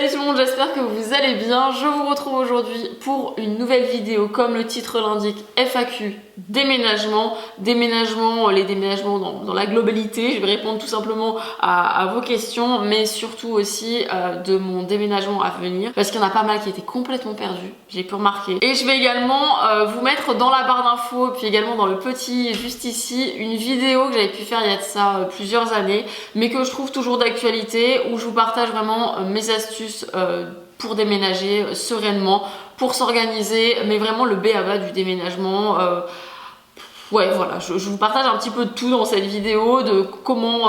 Salut tout le monde, j'espère que vous allez bien. Je vous retrouve aujourd'hui pour une nouvelle vidéo, comme le titre l'indique, FAQ, déménagement. Les déménagements dans la globalité. Je vais répondre tout simplement à vos questions, mais surtout aussi de mon déménagement à venir, parce qu'il y en a pas mal qui étaient complètement perdus, j'ai pu remarquer. Et je vais également vous mettre dans la barre d'infos, puis également dans le petit juste ici, une vidéo que j'avais pu faire il y a de ça plusieurs années, mais que je trouve toujours d'actualité, où je vous partage vraiment mes astuces pour déménager sereinement, pour s'organiser, mais vraiment le b.a.-ba du déménagement. Ouais, voilà, je vous partage un petit peu de tout dans cette vidéo, de comment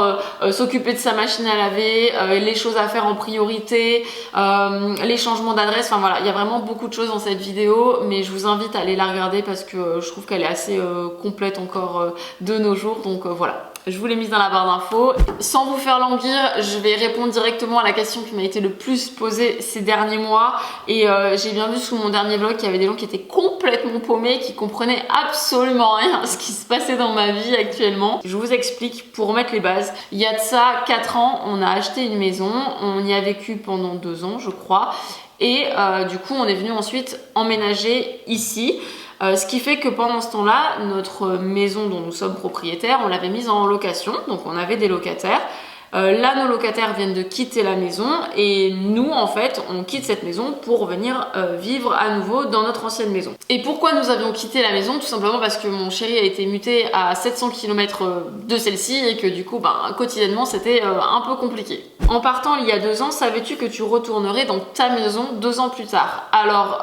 s'occuper de sa machine à laver, les choses à faire en priorité, les changements d'adresse, enfin voilà, il y a vraiment beaucoup de choses dans cette vidéo, mais je vous invite à aller la regarder parce que je trouve qu'elle est assez complète encore de nos jours, donc voilà. Je vous l'ai mise dans la barre d'infos. Sans vous faire languir, je vais répondre directement à la question qui m'a été le plus posée ces derniers mois. Et j'ai bien vu sous mon dernier vlog qu'il y avait des gens qui étaient complètement paumés, qui comprenaient absolument rien à ce qui se passait dans ma vie actuellement. Je vous explique pour remettre les bases. Il y a de ça 4 ans, on a acheté une maison. On y a vécu pendant 2 ans, je crois. Et du coup, on est venu ensuite emménager ici. Ce qui fait que pendant ce temps-là, notre maison dont nous sommes propriétaires, on l'avait mise en location, donc on avait des locataires. Là, nos locataires viennent de quitter la maison et nous, en fait, on quitte cette maison pour venir vivre à nouveau dans notre ancienne maison. Et pourquoi nous avions quitté la maison? Tout simplement parce que mon chéri a été muté à 700 km de celle-ci et que du coup, quotidiennement, c'était un peu compliqué. En partant il y a 2 ans, savais-tu que tu retournerais dans ta maison 2 ans plus tard? Alors,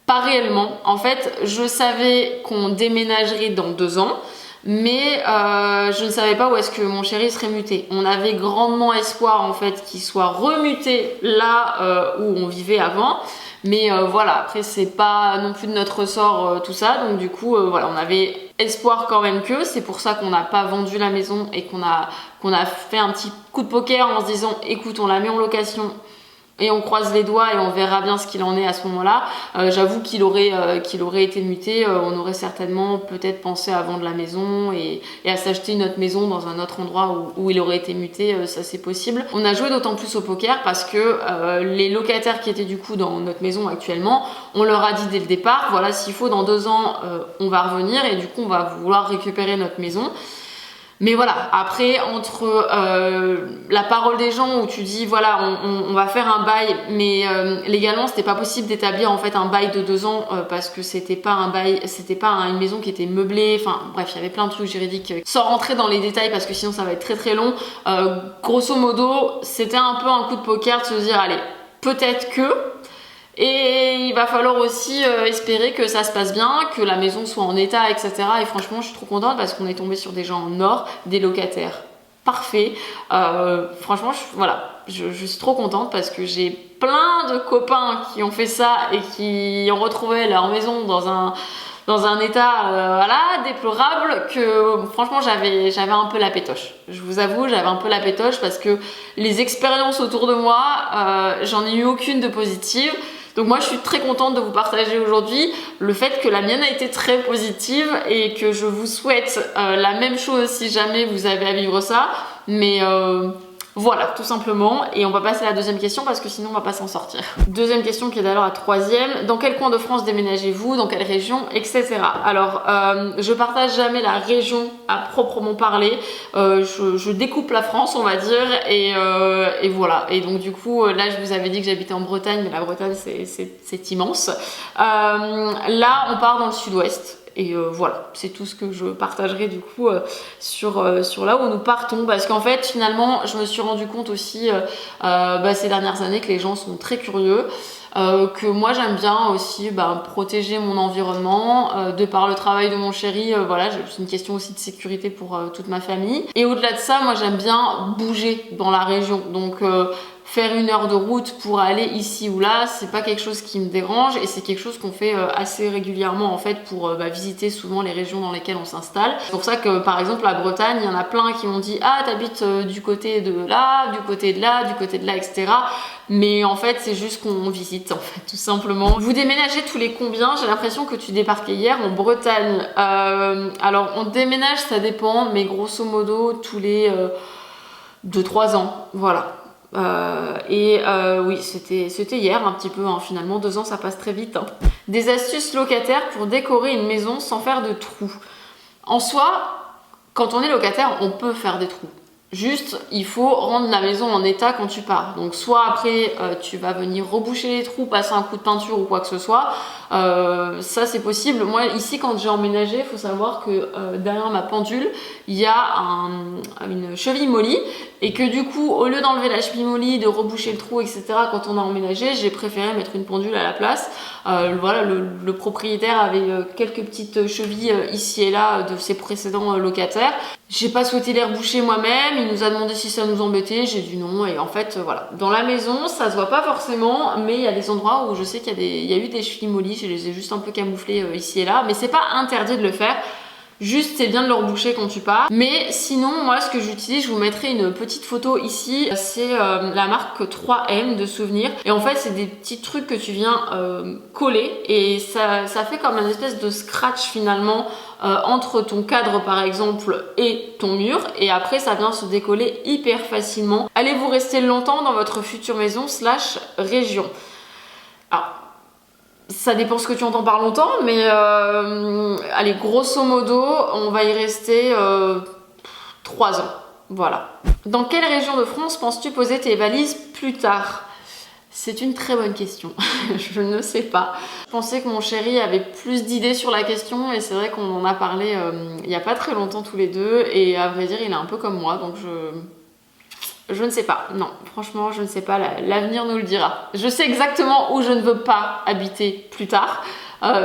pas réellement. En fait, je savais qu'on déménagerait dans 2 ans, mais je ne savais pas où est-ce que mon chéri serait muté. On avait grandement espoir en fait qu'il soit remuté là où on vivait avant. Mais voilà, après c'est pas non plus de notre ressort tout ça, donc du coup voilà, on avait espoir quand même que, c'est pour ça qu'on n'a pas vendu la maison et qu'on a fait un petit coup de poker en se disant écoute, on la met en location et on croise les doigts et on verra bien ce qu'il en est à ce moment-là. J'avoue qu'il aurait été muté, on aurait certainement peut-être pensé à vendre la maison et à s'acheter une autre maison dans un autre endroit où il aurait été muté, ça c'est possible. On a joué d'autant plus au poker parce que les locataires qui étaient du coup dans notre maison actuellement, on leur a dit dès le départ, voilà, s'il faut dans 2 ans, on va revenir et du coup on va vouloir récupérer notre maison. Mais voilà, après entre la parole des gens où tu dis voilà on va faire un bail, mais légalement c'était pas possible d'établir en fait un bail de 2 ans parce que c'était pas un bail, c'était pas une maison qui était meublée, enfin bref il y avait plein de trucs juridiques sans rentrer dans les détails parce que sinon ça va être très très long. Grosso modo c'était un peu un coup de poker de se dire allez peut-être que... Et il va falloir aussi espérer que ça se passe bien, que la maison soit en état, etc. Et franchement, je suis trop contente parce qu'on est tombé sur des gens en or, des locataires parfaits. Franchement, je suis trop contente parce que j'ai plein de copains qui ont fait ça et qui ont retrouvé leur maison dans un état déplorable que franchement j'avais un peu la pétoche. Je vous avoue, j'avais un peu la pétoche parce que les expériences autour de moi, j'en ai eu aucune de positive. Donc moi je suis très contente de vous partager aujourd'hui le fait que la mienne a été très positive et que je vous souhaite la même chose si jamais vous avez à vivre ça. Mais voilà, tout simplement. Et on va passer à la deuxième question parce que sinon on va pas s'en sortir. Deuxième question qui est d'ailleurs la troisième. Dans quel coin de France déménagez-vous? Dans quelle région? Etc. Alors, je partage jamais la région à proprement parler. Je découpe la France, on va dire. Et voilà. Et donc du coup, là je vous avais dit que j'habitais en Bretagne, mais la Bretagne c'est immense. Là, on part dans le sud-ouest. Et voilà, c'est tout ce que je partagerai du coup sur là où nous partons, parce qu'en fait finalement je me suis rendu compte aussi ces dernières années que les gens sont très curieux, que moi j'aime bien aussi protéger mon environnement de par le travail de mon chéri, voilà, c'est une question aussi de sécurité pour toute ma famille, et au-delà de ça moi j'aime bien bouger dans la région, donc faire 1 heure de route pour aller ici ou là, c'est pas quelque chose qui me dérange et c'est quelque chose qu'on fait assez régulièrement en fait pour visiter souvent les régions dans lesquelles on s'installe. C'est pour ça que par exemple la Bretagne, il y en a plein qui m'ont dit ah t'habites du côté de là, du côté de là, du côté de là, etc. Mais en fait c'est juste qu'on visite en fait tout simplement. Vous déménagez tous les combien? J'ai l'impression que tu débarquais hier en Bretagne. Alors on déménage, ça dépend, mais grosso modo tous les 2-3 ans, voilà. Oui, c'était hier un petit peu, hein. Finalement 2 ans ça passe très vite, hein. Des astuces locataires pour décorer une maison sans faire de trous. En soi, quand on est locataire, on peut faire des trous. Juste, il faut rendre la maison en état quand tu pars. Donc soit après, tu vas venir reboucher les trous, passer un coup de peinture ou quoi que ce soit. Ça, c'est possible. Moi, ici, quand j'ai emménagé, il faut savoir que derrière ma pendule, il y a une cheville molly. Et que du coup, au lieu d'enlever la cheville molly, de reboucher le trou, etc., quand on a emménagé, j'ai préféré mettre une pendule à la place. Voilà, le propriétaire avait quelques petites chevilles ici et là de ses précédents locataires. J'ai pas souhaité les reboucher moi-même, il nous a demandé si ça nous embêtait, j'ai dit non, et en fait voilà. Dans la maison, ça se voit pas forcément, mais il y a des endroits où je sais qu'il y a eu des chevilles mollies, je les ai juste un peu camouflées ici et là, mais c'est pas interdit de le faire. Juste, c'est bien de le reboucher quand tu pars. Mais sinon, moi, ce que j'utilise, je vous mettrai une petite photo ici. C'est la marque 3M de souvenirs. Et en fait, c'est des petits trucs que tu viens coller. Et ça fait comme une espèce de scratch finalement entre ton cadre, par exemple, et ton mur. Et après, ça vient se décoller hyper facilement. Allez-vous rester longtemps dans votre future maison / région? Alors, ça dépend ce que tu entends par longtemps, mais allez, grosso modo, on va y rester 3 ans. Voilà. Dans quelle région de France penses-tu poser tes valises plus tard? C'est une très bonne question. Je ne sais pas. Je pensais que mon chéri avait plus d'idées sur la question et c'est vrai qu'on en a parlé il n'y a pas très longtemps tous les deux et à vrai dire, il est un peu comme moi, donc je ne sais pas, non, franchement, je ne sais pas, l'avenir nous le dira. Je sais exactement où je ne veux pas habiter plus tard,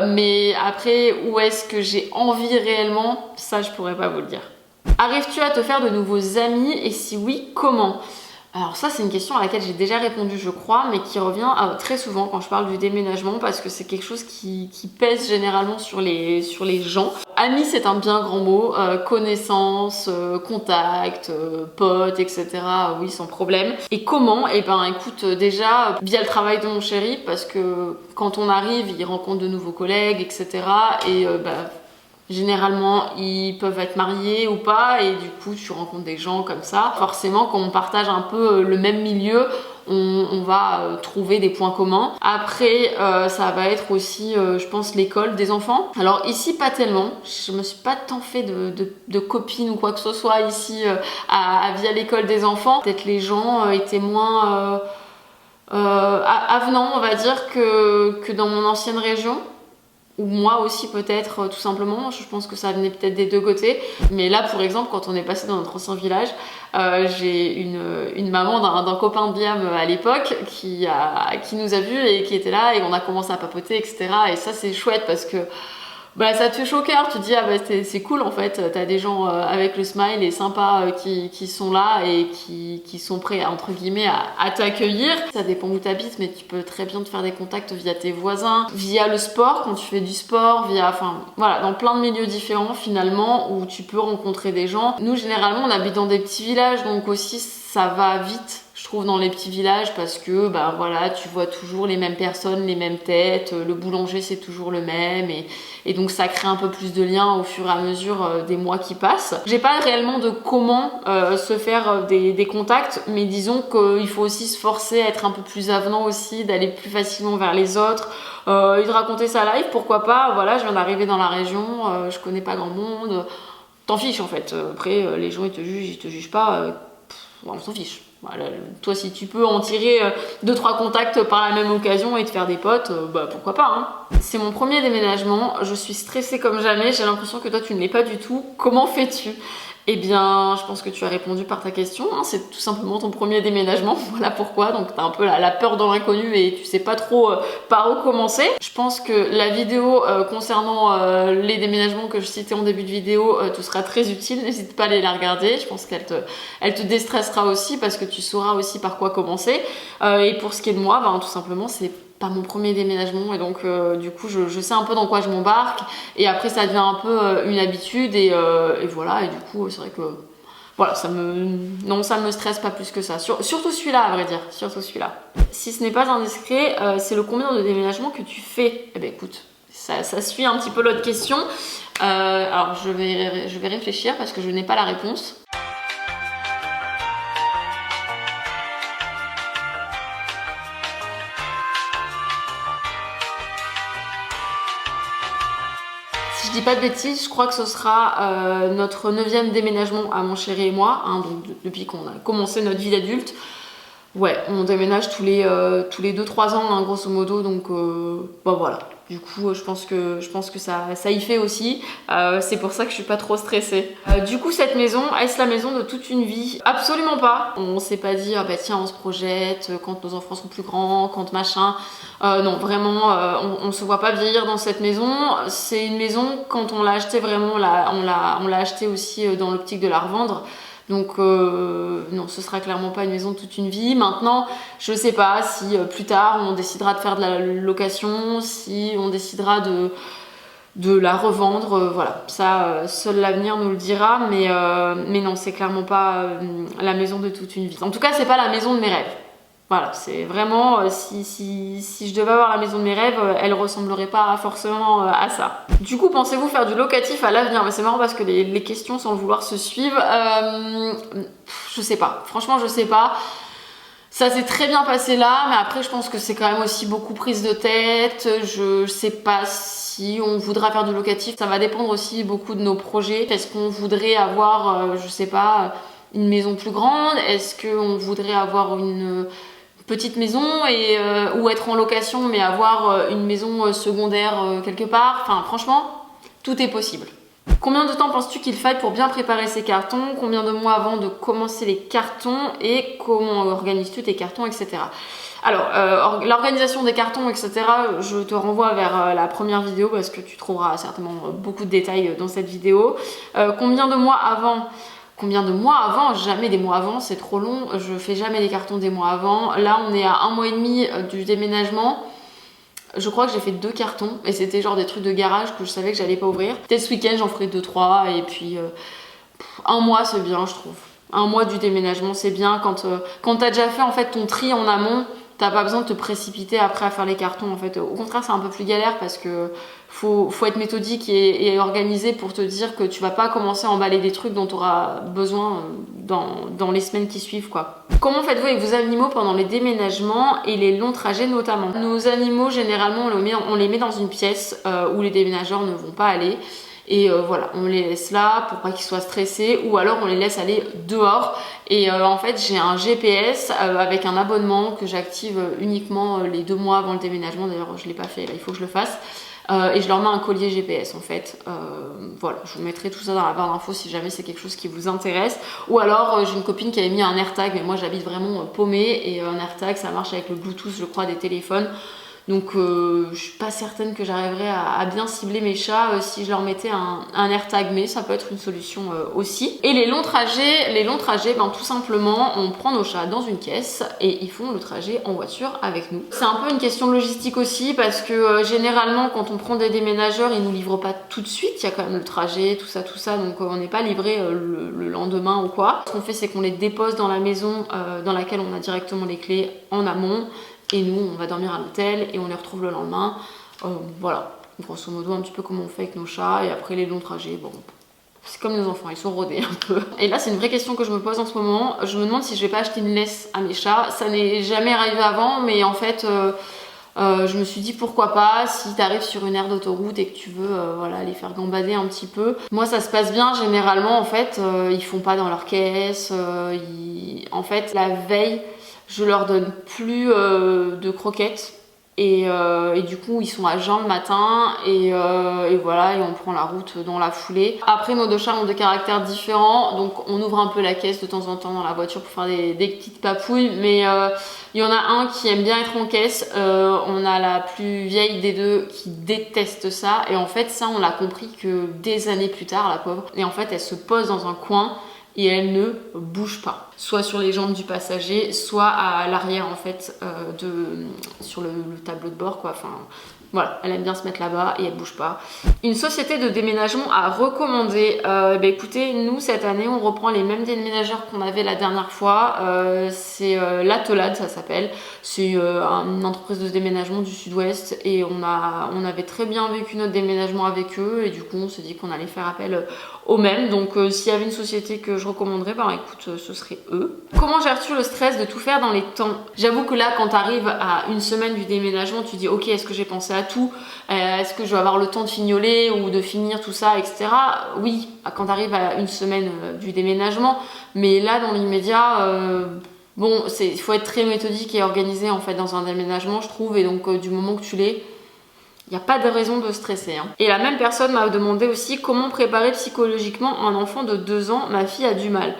mais après, où est-ce que j'ai envie réellement, ça, je pourrais pas vous le dire. Arrives-tu à te faire de nouveaux amis et si oui, comment? Alors ça, c'est une question à laquelle j'ai déjà répondu, je crois, mais qui revient très souvent quand je parle du déménagement parce que c'est quelque chose qui pèse généralement sur les gens. Amis, c'est un bien grand mot. Connaissances, contact, potes, etc. Oui, sans problème. Et comment? Eh ben, écoute, déjà via le travail de mon chéri, parce que quand on arrive, il rencontre de nouveaux collègues, etc. Et généralement, ils peuvent être mariés ou pas et du coup, tu rencontres des gens comme ça. Forcément, quand on partage un peu le même milieu, on va trouver des points communs. Après, ça va être aussi, je pense, l'école des enfants. Alors ici, pas tellement. Je me suis pas tant fait de copines ou quoi que ce soit ici via l'école des enfants. Peut-être les gens étaient moins avenants, on va dire, que dans mon ancienne région. Ou moi aussi peut-être tout simplement, je pense que ça venait peut-être des deux côtés. Mais là pour exemple quand on est passé dans notre ancien village, j'ai une maman d'un copain de Biam à l'époque qui nous a vus et qui était là et on a commencé à papoter etc. Et ça c'est chouette parce que ça te fait chaud au cœur, tu te dis ah c'est cool en fait, t'as des gens avec le smile et sympas qui sont là et qui sont prêts entre guillemets à t'accueillir. Ça dépend où t'habites mais tu peux très bien te faire des contacts via tes voisins, via le sport quand tu fais du sport, voilà, dans plein de milieux différents finalement où tu peux rencontrer des gens. Nous généralement on habite dans des petits villages donc aussi ça va vite. Je trouve dans les petits villages parce que voilà, tu vois toujours les mêmes personnes, les mêmes têtes, le boulanger c'est toujours le même et donc ça crée un peu plus de liens au fur et à mesure des mois qui passent. J'ai pas réellement de comment se faire des contacts, mais disons qu'il faut aussi se forcer à être un peu plus avenant aussi, d'aller plus facilement vers les autres, et de raconter sa life, pourquoi pas, voilà, je viens d'arriver dans la région, je connais pas grand monde, t'en fiches en fait. Après les gens ils te jugent pas, on s'en fiche. Voilà, toi si tu peux en tirer 2-3 contacts par la même occasion et te faire des potes, pourquoi pas hein. C'est mon premier déménagement, je suis stressée comme jamais, j'ai l'impression que toi tu ne l'es pas du tout. Comment fais-tu? Eh bien, je pense que tu as répondu par ta question, hein. C'est tout simplement ton premier déménagement, voilà pourquoi, donc t'as un peu la peur dans l'inconnu et tu sais pas trop par où commencer. Je pense que la vidéo concernant les déménagements que je citais en début de vidéo te sera très utile, n'hésite pas à aller la regarder, je pense qu'elle te déstressera aussi parce que tu sauras aussi par quoi commencer. Et pour ce qui est de moi, tout simplement c'est pas mon premier déménagement et donc du coup je sais un peu dans quoi je m'embarque et après ça devient un peu une habitude et voilà et du coup c'est vrai que voilà ça me stresse pas plus que ça surtout celui-là à vrai dire, surtout celui-là. Si ce n'est pas indiscret, c'est le combien de déménagements que tu fais? Eh ben écoute, ça suit un petit peu l'autre question. Alors je vais réfléchir parce que je n'ai pas la réponse. je dis pas de bêtises, je crois que ce sera notre 9e déménagement à mon chéri et moi, hein, donc depuis qu'on a commencé notre vie d'adulte. Ouais, on déménage tous les 2-3 ans, hein, grosso modo, donc bah voilà. Du coup, je pense que ça y fait aussi. C'est pour ça que je suis pas trop stressée. Du coup, cette maison, est-ce la maison de toute une vie? Absolument pas. On s'est pas dit, ah bah tiens, on se projette quand nos enfants sont plus grands, quand machin. Non, vraiment, on se voit pas vieillir dans cette maison. C'est une maison, quand on l'a achetée vraiment, on l'a achetée aussi dans l'optique de la revendre. Donc non, ce sera clairement pas une maison de toute une vie. Maintenant, je sais pas si plus tard on décidera de faire de la location, si on décidera de la revendre, voilà. Ça, seul l'avenir nous le dira, mais non, c'est clairement pas la maison de toute une vie. En tout cas, c'est pas la maison de mes rêves. Voilà, c'est vraiment, si je devais avoir la maison de mes rêves, elle ressemblerait pas forcément à ça. Du coup, pensez-vous faire du locatif à l'avenir? Mais c'est marrant parce que les questions, sans le vouloir, se suivent. Je sais pas, franchement, je sais pas. Ça s'est très bien passé là, mais après, je pense que c'est quand même aussi beaucoup prise de tête. Je sais pas si on voudra faire du locatif. Ça va dépendre aussi beaucoup de nos projets. Est-ce qu'on voudrait avoir, je sais pas, une maison plus grande? Est-ce qu'on voudrait avoir une petite maison ou être en location mais avoir une maison secondaire quelque part? Enfin, franchement, tout est possible. Combien de temps penses-tu qu'il faille pour bien préparer ces cartons? Combien de mois avant de commencer les cartons? Et comment organises-tu tes cartons, etc. Alors, l'organisation des cartons, etc., je te renvoie vers la première vidéo parce que tu trouveras certainement beaucoup de détails dans cette vidéo. Combien de mois avant? Combien de mois avant? Jamais des mois avant, c'est trop long. Je fais jamais des cartons des mois avant. Là, on est à 1 mois et demi du déménagement. Je crois que j'ai fait 2 cartons et c'était genre des trucs de garage que je savais que j'allais pas ouvrir. Peut-être ce week-end, j'en ferai 2-3 et puis 1 mois, c'est bien, je trouve. 1 mois du déménagement, c'est bien quand t'as déjà fait en fait ton tri en amont. T'as pas besoin de te précipiter après à faire les cartons en fait. Au contraire, c'est un peu plus galère parce que faut être méthodique et organisé pour te dire que tu vas pas commencer à emballer des trucs dont tu auras besoin dans les semaines qui suivent, quoi. Comment faites-vous avec vos animaux pendant les déménagements et les longs trajets notamment? Nos animaux, généralement, on les met dans une pièce où les déménageurs ne vont pas aller. Et voilà, on les laisse là pour pas qu'ils soient stressés ou alors on les laisse aller dehors. Et en fait, j'ai un GPS avec un abonnement que j'active uniquement les 2 mois avant le déménagement. D'ailleurs, je l'ai pas fait, là, il faut que je le fasse. Et je leur mets un collier GPS en fait. Voilà, je vous mettrai tout ça dans la barre d'infos si jamais c'est quelque chose qui vous intéresse. Ou alors j'ai une copine qui avait mis un AirTag, mais moi j'habite vraiment paumée et un AirTag ça marche avec le Bluetooth je crois des téléphones. Donc je suis pas certaine que j'arriverai à bien cibler mes chats si je leur mettais un AirTag, mais ça peut être une solution aussi. Et les longs trajets, ben, tout simplement on prend nos chats dans une caisse et ils font le trajet en voiture avec nous. C'est un peu une question de logistique aussi parce que généralement quand on prend des déménageurs ils nous livrent pas tout de suite, il y a quand même le trajet, tout ça, donc on n'est pas livré le lendemain ou quoi. Ce qu'on fait c'est qu'on les dépose dans la maison dans laquelle on a directement les clés en amont. Et nous, on va dormir à l'hôtel et on les retrouve le lendemain. Voilà, grosso modo, un petit peu comme on fait avec nos chats. Et après, les longs trajets, bon, c'est comme nos enfants, ils sont rodés un peu. Et là, c'est une vraie question que je me pose en ce moment. Je me demande si je vais pas acheter une laisse à mes chats. Ça n'est jamais arrivé avant, mais en fait, je me suis dit pourquoi pas si tu arrives sur une aire d'autoroute et que tu veux voilà, les faire gambader un petit peu. Moi, ça se passe bien généralement, en fait. Ils font pas dans leur caisse. En fait, la veille, je leur donne plus de croquettes et du coup ils sont à jeun le matin et voilà, et on prend la route dans la foulée. Après, nos 2 chats ont des caractères différents, donc on ouvre un peu la caisse de temps en temps dans la voiture pour faire des petites papouilles, mais il y en a un qui aime bien être en caisse. On a la plus vieille des 2 qui déteste ça, et en fait ça on l'a compris que des années plus tard, la pauvre, et en fait elle se pose dans un coin et elle ne bouge pas. Soit sur les jambes du passager, soit à l'arrière en fait, sur le tableau de bord quoi. Enfin, voilà, elle aime bien se mettre là-bas et elle bouge pas. Une société de déménagement à recommander. Écoutez, nous cette année on reprend les mêmes déménageurs qu'on avait la dernière fois. C'est l'Attelade, ça s'appelle. C'est une entreprise de déménagement du sud-ouest et on avait très bien vécu notre déménagement avec eux et du coup on s'est dit qu'on allait faire appel aux mêmes. Donc s'il y avait une société que je recommanderais, ben écoute, ce serait eux. Comment gères-tu le stress de tout faire dans les temps? J'avoue que là, quand tu arrives à une semaine du déménagement, tu dis ok, est-ce que j'ai pensé à tout? Est-ce que je vais avoir le temps de fignoler ou de finir tout ça, etc. Oui, quand tu arrives à une semaine du déménagement, mais là, dans l'immédiat, bon, il faut être très méthodique et organisé en fait dans un déménagement, je trouve, et donc du moment que tu l'es, il n'y a pas de raison de stresser. Hein. Et la même personne m'a demandé aussi comment préparer psychologiquement un enfant de 2 ans. Ma fille a du mal.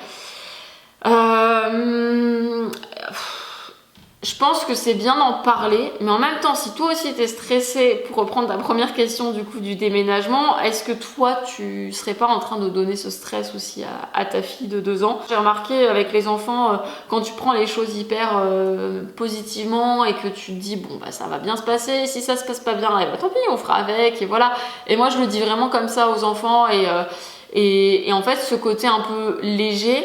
Je pense que c'est bien d'en parler, mais en même temps, si toi aussi t'es stressé, pour reprendre ta première question du coup du déménagement, est-ce que toi tu serais pas en train de donner ce stress aussi à ta fille de 2 ans? J'ai remarqué avec les enfants, quand tu prends les choses hyper positivement et que tu te dis bon bah ça va bien se passer, si ça se passe pas bien, eh bah, tant pis, on fera avec et voilà. Et moi je le dis vraiment comme ça aux enfants et en fait ce côté un peu léger,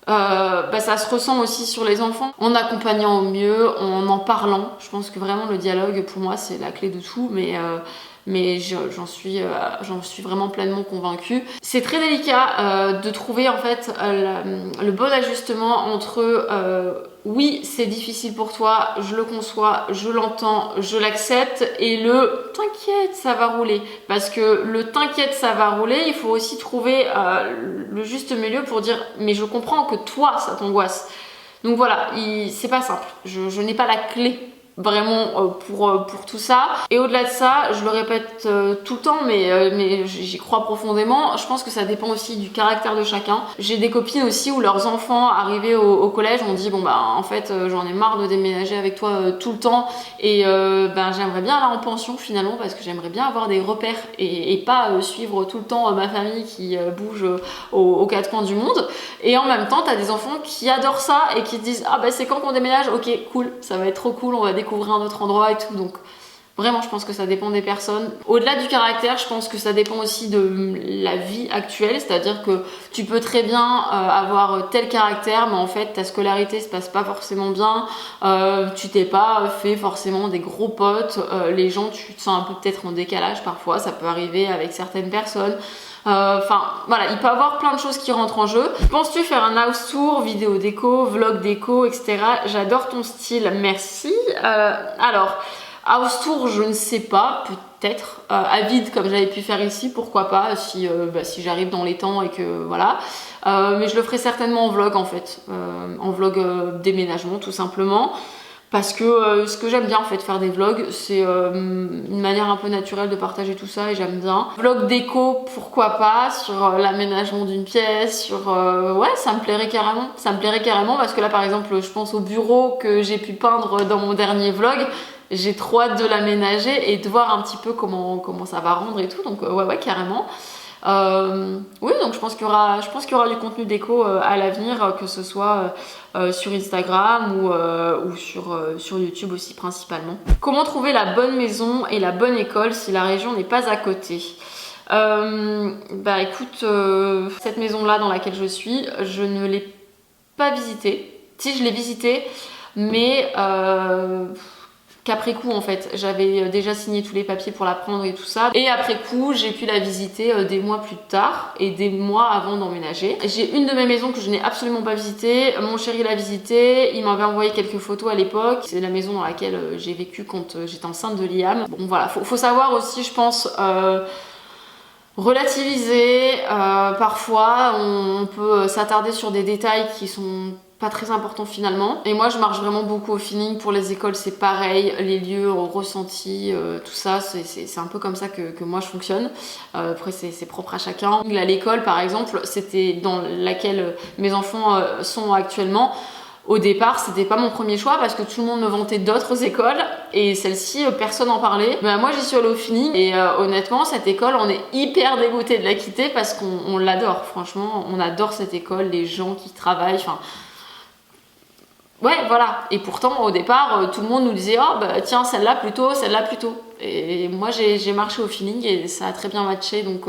ça se ressent aussi sur les enfants en accompagnant au mieux, en parlant. Je pense que vraiment le dialogue pour moi c'est la clé de tout, mais j'en suis vraiment pleinement convaincue. C'est très délicat de trouver en fait le bon ajustement entre oui c'est difficile pour toi, je le conçois, je l'entends, je l'accepte, et le t'inquiète ça va rouler, parce que le t'inquiète ça va rouler, il faut aussi trouver le juste milieu pour dire mais je comprends que toi ça t'angoisse. Donc voilà, c'est pas simple, je n'ai pas la clé vraiment pour tout ça. Et au-delà de ça, je le répète tout le temps, mais j'y crois profondément, je pense que ça dépend aussi du caractère de chacun. J'ai des copines aussi où leurs enfants arrivés au collège ont dit bon bah en fait j'en ai marre de déménager avec toi tout le temps, et j'aimerais bien aller en pension finalement, parce que j'aimerais bien avoir des repères et pas suivre tout le temps ma famille qui bouge aux quatre coins du monde. Et en même temps t'as des enfants qui adorent ça et qui te disent ah bah c'est quand qu'on déménage, ok cool, ça va être trop cool, on va découvrir un autre endroit et tout. Donc vraiment je pense que ça dépend des personnes. Au-delà du caractère, je pense que ça dépend aussi de la vie actuelle, c'est-à-dire que tu peux très bien avoir tel caractère, mais en fait ta scolarité se passe pas forcément bien, tu t'es pas fait forcément des gros potes, les gens tu te sens un peu peut-être en décalage parfois, ça peut arriver avec certaines personnes. Voilà, il peut y avoir plein de choses qui rentrent en jeu. Penses-tu faire un house tour, vidéo déco, vlog déco, etc. J'adore ton style, merci. Alors, house tour, je ne sais pas, peut-être. À vide, comme j'avais pu faire ici, pourquoi pas, si j'arrive dans les temps et que voilà. Mais je le ferai certainement en vlog en fait. En vlog déménagement, tout simplement. Parce que ce que j'aime bien en fait faire des vlogs, c'est une manière un peu naturelle de partager tout ça et j'aime bien. Vlog déco, pourquoi pas, sur l'aménagement d'une pièce, sur... ouais, ça me plairait carrément. Ça me plairait carrément parce que là par exemple, je pense au bureau que j'ai pu peindre dans mon dernier vlog. J'ai trop hâte de l'aménager et de voir un petit peu comment ça va rendre et tout. Donc ouais, carrément. Oui, donc je pense qu'il y aura du contenu déco à l'avenir, que ce soit sur Instagram ou sur YouTube aussi principalement. Comment trouver la bonne maison et la bonne école si la région n'est pas à côté? Écoute, cette maison là dans laquelle je suis, je ne l'ai pas visitée. Si, je l'ai visitée, mais qu'après coup en fait, j'avais déjà signé tous les papiers pour la prendre et tout ça, et après coup j'ai pu la visiter des mois plus tard et des mois avant d'emménager. J'ai une de mes maisons que je n'ai absolument pas visitée, mon chéri l'a visitée, il m'avait envoyé quelques photos à l'époque, c'est la maison dans laquelle j'ai vécu quand j'étais enceinte de Liam. Bon voilà, faut savoir aussi je pense relativiser, parfois on peut s'attarder sur des détails qui sont pas très important finalement, et moi je marche vraiment beaucoup au feeling. Pour les écoles c'est pareil, les lieux au ressenti, tout ça c'est un peu comme ça que moi je fonctionne. Après c'est propre à chacun. Là, l'école par exemple, c'était dans laquelle mes enfants sont actuellement. Au départ, c'était pas mon premier choix parce que tout le monde me vantait d'autres écoles et celle-ci, personne n'en parlait. Moi, j'y suis allée au feeling et honnêtement, cette école, on est hyper dégoûté de la quitter parce qu'on l'adore. Franchement, on adore cette école, les gens qui travaillent, enfin... Ouais, voilà. Et pourtant, au départ, tout le monde nous disait « Oh, bah tiens, celle-là plutôt, celle-là plutôt. » Et moi, j'ai marché au feeling et ça a très bien matché, donc...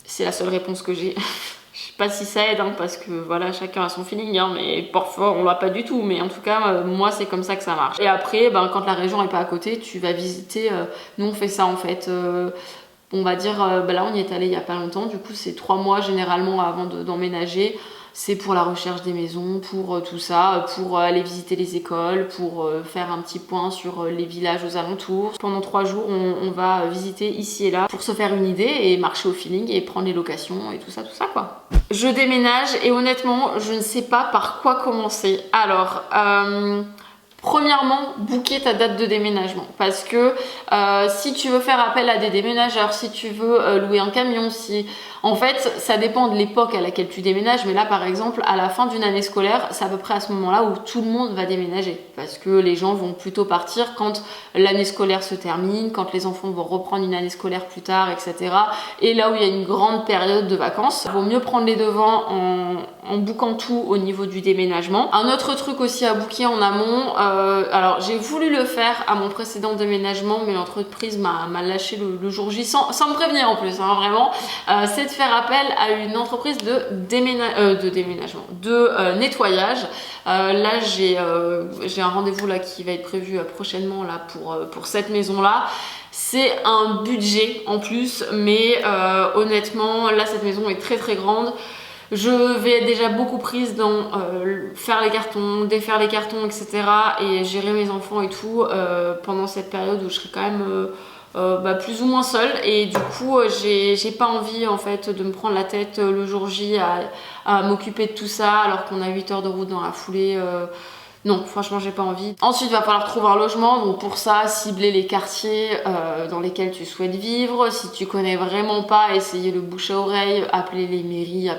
c'est la seule réponse que j'ai. Je sais pas si ça aide, hein, parce que voilà, chacun a son feeling, hein, mais parfois on l'a pas du tout. Mais en tout cas, moi c'est comme ça que ça marche. Et après, quand la région est pas à côté, tu vas visiter. Nous on fait ça en fait. On va dire, là on y est allé il y a pas longtemps. Du coup, c'est 3 mois généralement avant d'emménager. c'est pour la recherche des maisons, pour tout ça, pour aller visiter les écoles, pour faire un petit point sur les villages aux alentours. Pendant 3 jours, on va visiter ici et là pour se faire une idée et marcher au feeling et prendre les locations et tout ça quoi. Je déménage et honnêtement, je ne sais pas par quoi commencer. Alors, premièrement, booker ta date de déménagement parce que si tu veux faire appel à des déménageurs, si tu veux louer un camion, si en fait ça dépend de l'époque à laquelle tu déménages, mais là par exemple à la fin d'une année scolaire, c'est à peu près à ce moment-là où tout le monde va déménager parce que les gens vont plutôt partir quand l'année scolaire se termine, quand les enfants vont reprendre une année scolaire plus tard, etc. Et là où il y a une grande période de vacances, il vaut mieux prendre les devants en bookant tout au niveau du déménagement. Un autre truc aussi à booker en amont, alors j'ai voulu le faire à mon précédent déménagement, mais l'entreprise m'a lâché le jour J sans me prévenir en plus, hein, vraiment. C'est de faire appel à une entreprise de nettoyage. Là j'ai un rendez-vous là qui va être prévu prochainement là pour cette maison là. C'est un budget en plus, mais honnêtement là cette maison est très très grande. Je vais être déjà beaucoup prise dans faire les cartons, défaire les cartons, etc. et gérer mes enfants et tout pendant cette période où je serai quand même plus ou moins seule, et du coup j'ai pas envie en fait de me prendre la tête le jour J à m'occuper de tout ça alors qu'on a 8 heures de route dans la foulée. Non, franchement, j'ai pas envie. Ensuite, il va falloir trouver un logement. Donc pour ça, cibler les quartiers dans lesquels tu souhaites vivre. Si tu connais vraiment pas, essayer le bouche à oreille, appeler les mairies,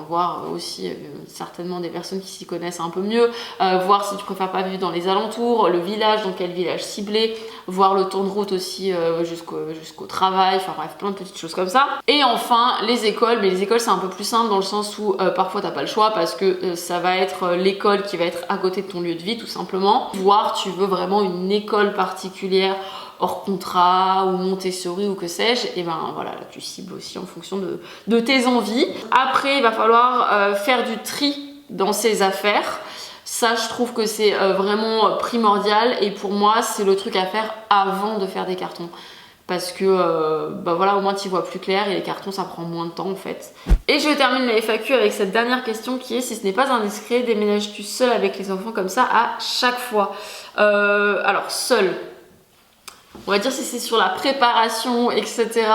voir aussi certainement des personnes qui s'y connaissent un peu mieux. Voir si tu préfères pas vivre dans les alentours, le village, dans quel village cibler. Voir le temps de route aussi jusqu'au travail. Enfin bref, plein de petites choses comme ça. Et enfin, les écoles. Mais les écoles, c'est un peu plus simple dans le sens où parfois t'as pas le choix parce que ça va être l'école qui va être à côté de ton lieu de vie tout simplement. Voire tu veux vraiment une école particulière hors contrat ou Montessori ou que sais-je, et ben voilà, là, tu cibles aussi en fonction de tes envies. Après il va falloir faire du tri dans ses affaires. Ça je trouve que c'est vraiment primordial, et pour moi c'est le truc à faire avant de faire des cartons. Parce que au moins tu vois plus clair, et les cartons ça prend moins de temps en fait. Et je termine la FAQ avec cette dernière question qui est: si ce n'est pas indiscret, déménages-tu seule avec les enfants comme ça à chaque fois? Alors seule, on va dire si c'est sur la préparation, etc.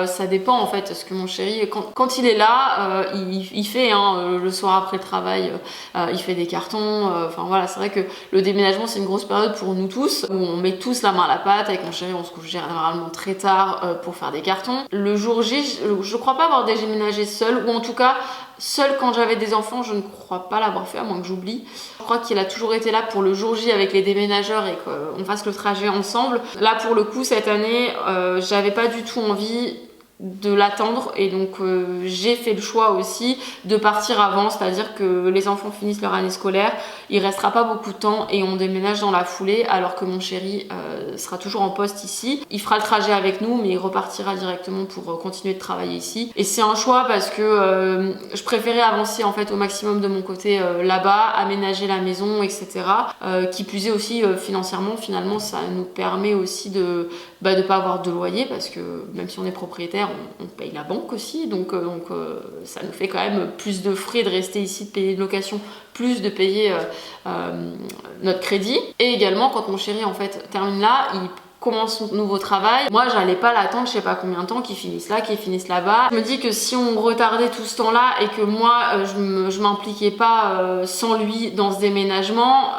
Ça dépend en fait, parce que mon chéri, quand il est là, il fait le soir après le travail, il fait des cartons. Voilà, c'est vrai que le déménagement c'est une grosse période pour nous tous, où on met tous la main à la pâte. Avec mon chéri, on se couche généralement très tard pour faire des cartons. Le jour J, je crois pas avoir déménagé seule, ou en tout cas seule quand j'avais des enfants, je ne crois pas l'avoir fait, à moins que j'oublie. Je crois qu'il a toujours été là pour le jour J avec les déménageurs et qu'on fasse le trajet ensemble. Là pour le coup cette année, j'avais pas du tout envie de l'attendre, et donc j'ai fait le choix aussi de partir avant, c'est-à-dire que les enfants finissent leur année scolaire, il restera pas beaucoup de temps et on déménage dans la foulée, alors que mon chéri sera toujours en poste ici. Il fera le trajet avec nous, mais il repartira directement pour continuer de travailler ici. Et c'est un choix parce que je préférais avancer en fait au maximum de mon côté là-bas, aménager la maison, etc. Qui plus est aussi financièrement, finalement ça nous permet aussi de pas avoir de loyer, parce que même si on est propriétaire, on paye la banque aussi, donc ça nous fait quand même plus de frais de rester ici, de payer une location, plus de payer notre crédit. Et également quand mon chéri en fait termine là, il commence son nouveau travail. Moi j'allais pas l'attendre je sais pas combien de temps, qu'il finisse là, qu'il finisse là-bas. Je me dis que si on retardait tout ce temps-là et que moi je m'impliquais pas sans lui dans ce déménagement,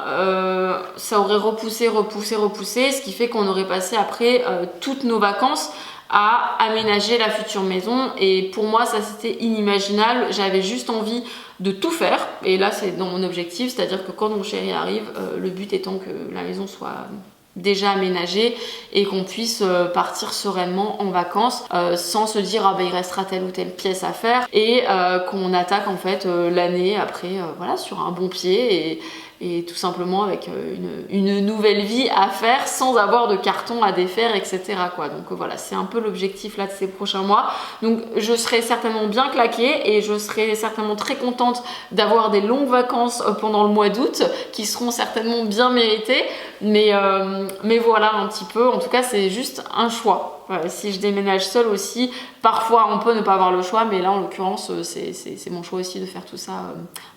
ça aurait repoussé, ce qui fait qu'on aurait passé après toutes nos vacances à aménager la future maison, et pour moi ça c'était inimaginable. J'avais juste envie de tout faire, et là c'est dans mon objectif, c'est-à-dire que quand mon chéri arrive, le but étant que la maison soit déjà aménagée et qu'on puisse partir sereinement en vacances sans se dire il restera telle ou telle pièce à faire, et qu'on attaque en fait l'année après sur un bon pied, et tout simplement avec une nouvelle vie à faire sans avoir de carton à défaire, etc. quoi. Donc voilà, c'est un peu l'objectif là de ces prochains mois. Donc je serai certainement bien claquée et je serai certainement très contente d'avoir des longues vacances pendant le mois d'août qui seront certainement bien méritées, mais voilà un petit peu. En tout cas, c'est juste un choix. Si je déménage seule aussi, parfois on peut ne pas avoir le choix, mais là en l'occurrence c'est mon choix aussi de faire tout ça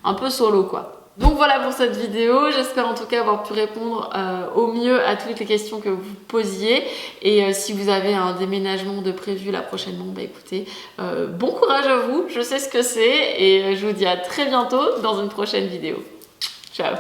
un peu solo quoi. Donc voilà pour cette vidéo, j'espère en tout cas avoir pu répondre au mieux à toutes les questions que vous posiez, et si vous avez un déménagement de prévu là prochainement, bah écoutez, bon courage à vous, je sais ce que c'est, et je vous dis à très bientôt dans une prochaine vidéo. Ciao.